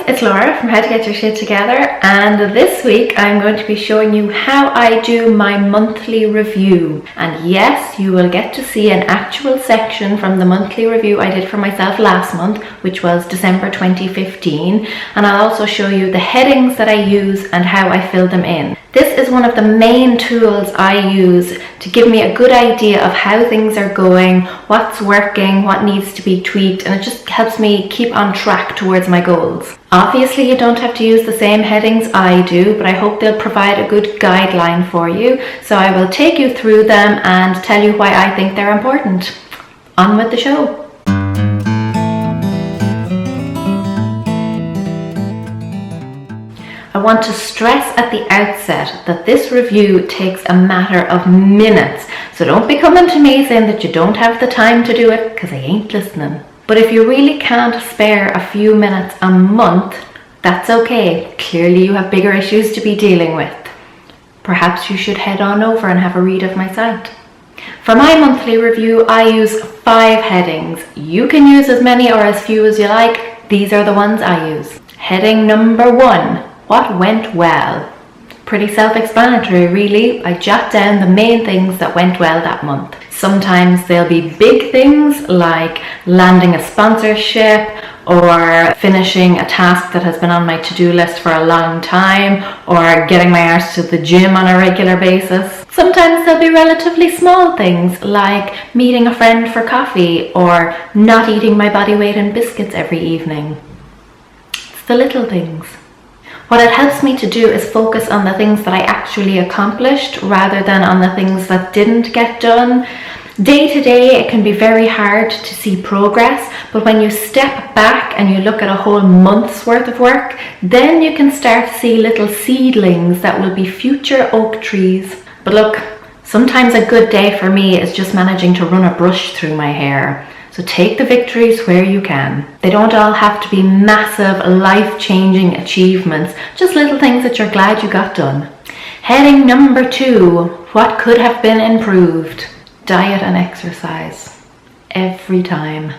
it's Laura from How to Get Your Shit Together, and this week I'm going to be showing you how I do my monthly review. And yes, you will get to see an actual section from the monthly review I did for myself last month, which was December 2015, and I'll also show you the headings that I use and how I fill them in. This is one of the main tools I use to give me a good idea of how things are going, what's working, what needs to be tweaked, and it just helps me keep on track towards my goals. Obviously, you don't have to use the same headings I do, but I hope they'll provide a good guideline for you. So I will take you through them and tell you why I think they're important. On with the show. I want to stress at the outset that this review takes a matter of minutes, so don't be coming to me saying that you don't have the time to do it, because I ain't listening. But if you really can't spare a few minutes a month, that's okay. Clearly you have bigger issues to be dealing with. Perhaps you should head on over and have a read of my site. For my monthly review, I use 5 headings. You can use as many or as few as you like. These are the ones I use. Heading number 1. What went well? Pretty self-explanatory, really. I jot down the main things that went well that month. Sometimes they'll be big things like landing a sponsorship or finishing a task that has been on my to-do list for a long time or getting my arse to the gym on a regular basis. Sometimes they'll be relatively small things like meeting a friend for coffee or not eating my body weight in biscuits every evening. It's the little things. What it helps me to do is focus on the things that I actually accomplished rather than on the things that didn't get done. Day to day, it can be very hard to see progress, but when you step back and you look at a whole month's worth of work, then you can start to see little seedlings that will be future oak trees. But look, sometimes a good day for me is just managing to run a brush through my hair. So take the victories where you can. They don't all have to be massive, life-changing achievements, just little things that you're glad you got done. Heading number 2, what could have been improved? Diet and exercise. Every time.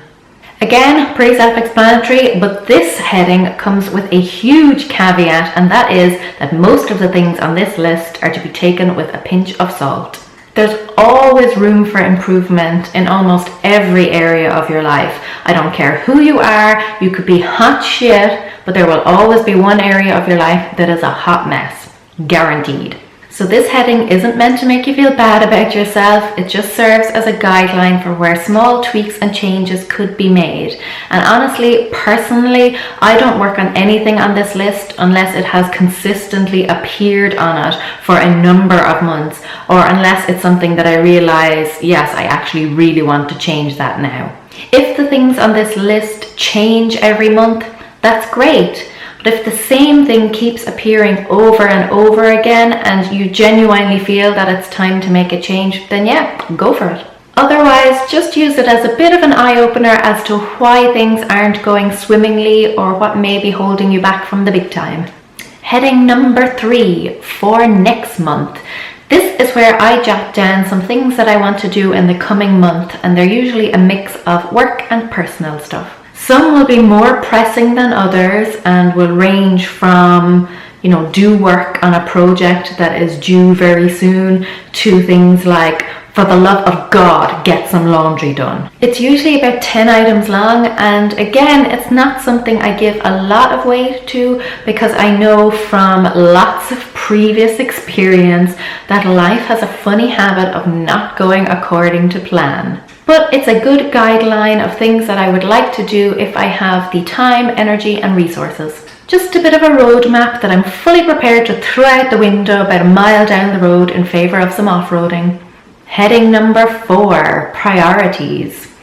Again, pretty self-explanatory, but this heading comes with a huge caveat, and that is that most of the things on this list are to be taken with a pinch of salt. There's always room for improvement in almost every area of your life. I don't care who you are, you could be hot shit, but there will always be one area of your life that is a hot mess. Guaranteed. So this heading isn't meant to make you feel bad about yourself, it just serves as a guideline for where small tweaks and changes could be made. And honestly, personally, I don't work on anything on this list unless it has consistently appeared on it for a number of months, or unless it's something that I realize, yes, I actually really want to change that now. If the things on this list change every month, that's great. But if the same thing keeps appearing over and over again and you genuinely feel that it's time to make a change, then yeah, go for it. Otherwise, just use it as a bit of an eye-opener as to why things aren't going swimmingly or what may be holding you back from the big time. Heading number 3, for next month. This is where I jot down some things that I want to do in the coming month, and they're usually a mix of work and personal stuff. Some will be more pressing than others and will range from, do work on a project that is due very soon to things like, for the love of God, get some laundry done. It's usually about 10 items long, and again, it's not something I give a lot of weight to because I know from lots of previous experience that life has a funny habit of not going according to plan. But it's a good guideline of things that I would like to do if I have the time, energy and resources. Just a bit of a roadmap that I'm fully prepared to throw out the window about a mile down the road in favour of some off-roading. Heading number 4, priorities.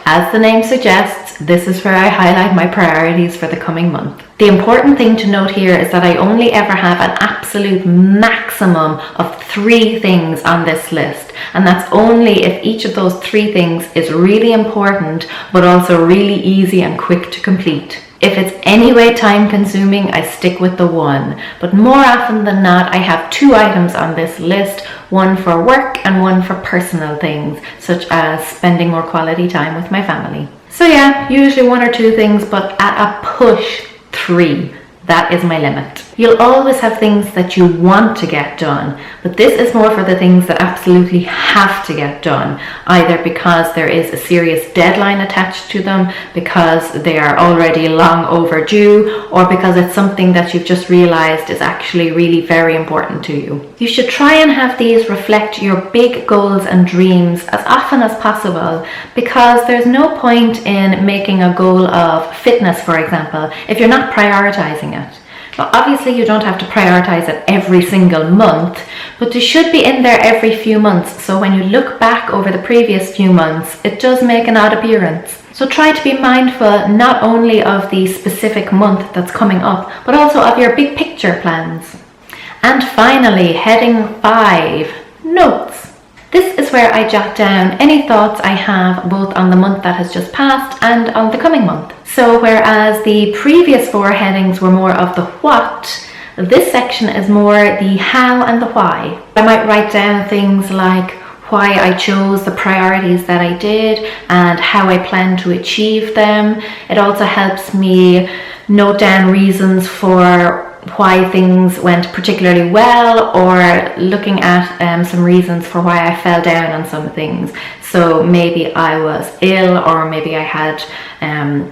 As the name suggests, this is where I highlight my priorities for the coming month. The important thing to note here is that I only ever have an absolute maximum of 3 things on this list, and that's only if each of those 3 things is really important but also really easy and quick to complete. If it's anyway time consuming, I stick with the 1, but more often than not I have 2 items on this list, one for work and one for personal things, such as spending more quality time with my family. So yeah, usually 1 or 2 things, but at a push 3. That is my limit. You'll always have things that you want to get done, but this is more for the things that absolutely have to get done, either because there is a serious deadline attached to them, because they are already long overdue, or because it's something that you've just realized is actually really very important to you. You should try and have these reflect your big goals and dreams as often as possible, because there's no point in making a goal of fitness, for example, if you're not prioritizing it. Well, obviously you don't have to prioritize it every single month, but you should be in there every few months, so when you look back over the previous few months, it does make an odd appearance. So try to be mindful not only of the specific month that's coming up, but also of your big picture plans. And finally, heading 5, notes. This is where I jot down any thoughts I have both on the month that has just passed and on the coming month. So whereas the previous 4 headings were more of the what, this section is more the how and the why. I might write down things like why I chose the priorities that I did and how I plan to achieve them. It also helps me note down reasons for why things went particularly well, or looking at some reasons for why I fell down on some things. So maybe I was ill, or maybe I had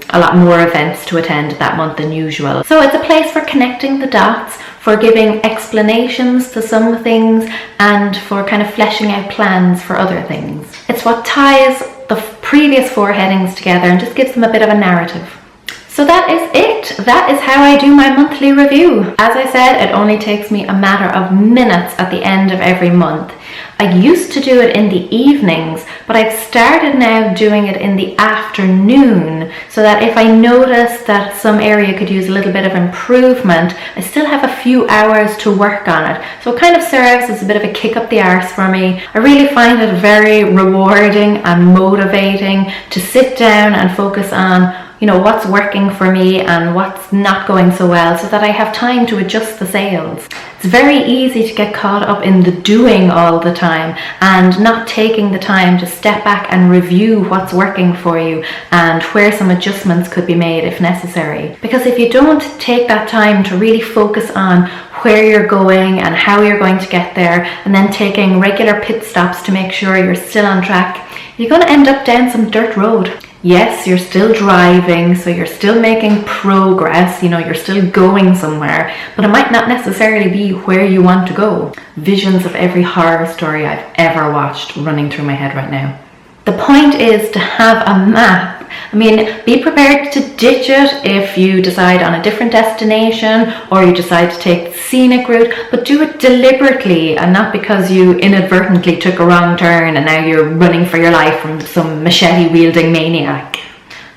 a lot more events to attend that month than usual. So it's a place for connecting the dots, for giving explanations to some things, and for kind of fleshing out plans for other things. It's what ties the previous 4 headings together and just gives them a bit of a narrative. So that is it. That is how I do my monthly review. As I said, it only takes me a matter of minutes at the end of every month. I used to do it in the evenings, but I've started now doing it in the afternoon, so that if I notice that some area could use a little bit of improvement, I still have a few hours to work on it. So it kind of serves as a bit of a kick up the arse for me. I really find it very rewarding and motivating to sit down and focus on what's working for me and what's not going so well, so that I have time to adjust the sails. It's very easy to get caught up in the doing all the time and not taking the time to step back and review what's working for you and where some adjustments could be made if necessary. Because if you don't take that time to really focus on where you're going and how you're going to get there, and then taking regular pit stops to make sure you're still on track, you're going to end up down some dirt road. Yes, you're still driving, so you're still making progress, you're still going somewhere, but it might not necessarily be where you want to go. Visions of every horror story I've ever watched running through my head right now. The point is to have a map. Be prepared to ditch it if you decide on a different destination, or you decide to take the scenic route, but do it deliberately and not because you inadvertently took a wrong turn and now you're running for your life from some machete-wielding maniac.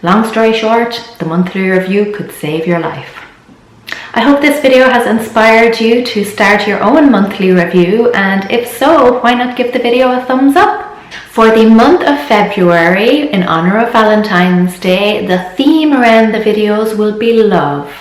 Long story short, the monthly review could save your life. I hope this video has inspired you to start your own monthly review, and if so, why not give the video a thumbs up? For the month of February, in honor of Valentine's Day, the theme around the videos will be love,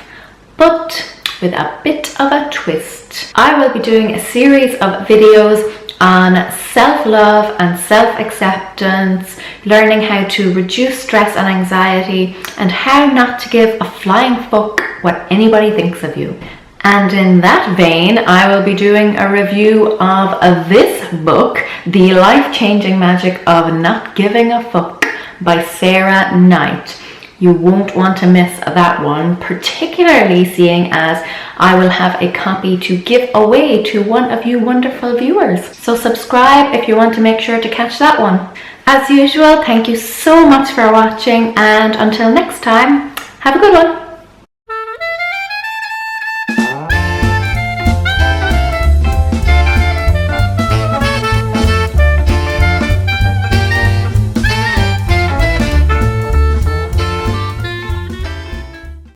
but with a bit of a twist. I will be doing a series of videos on self-love and self-acceptance, learning how to reduce stress and anxiety, and how not to give a flying fuck what anybody thinks of you. And in that vein, I will be doing a review of this book, The Life-Changing Magic of Not Giving a Fuck by Sarah Knight. You won't want to miss that one, particularly seeing as I will have a copy to give away to one of you wonderful viewers. So subscribe if you want to make sure to catch that one. As usual, thank you so much for watching, and until next time, have a good one.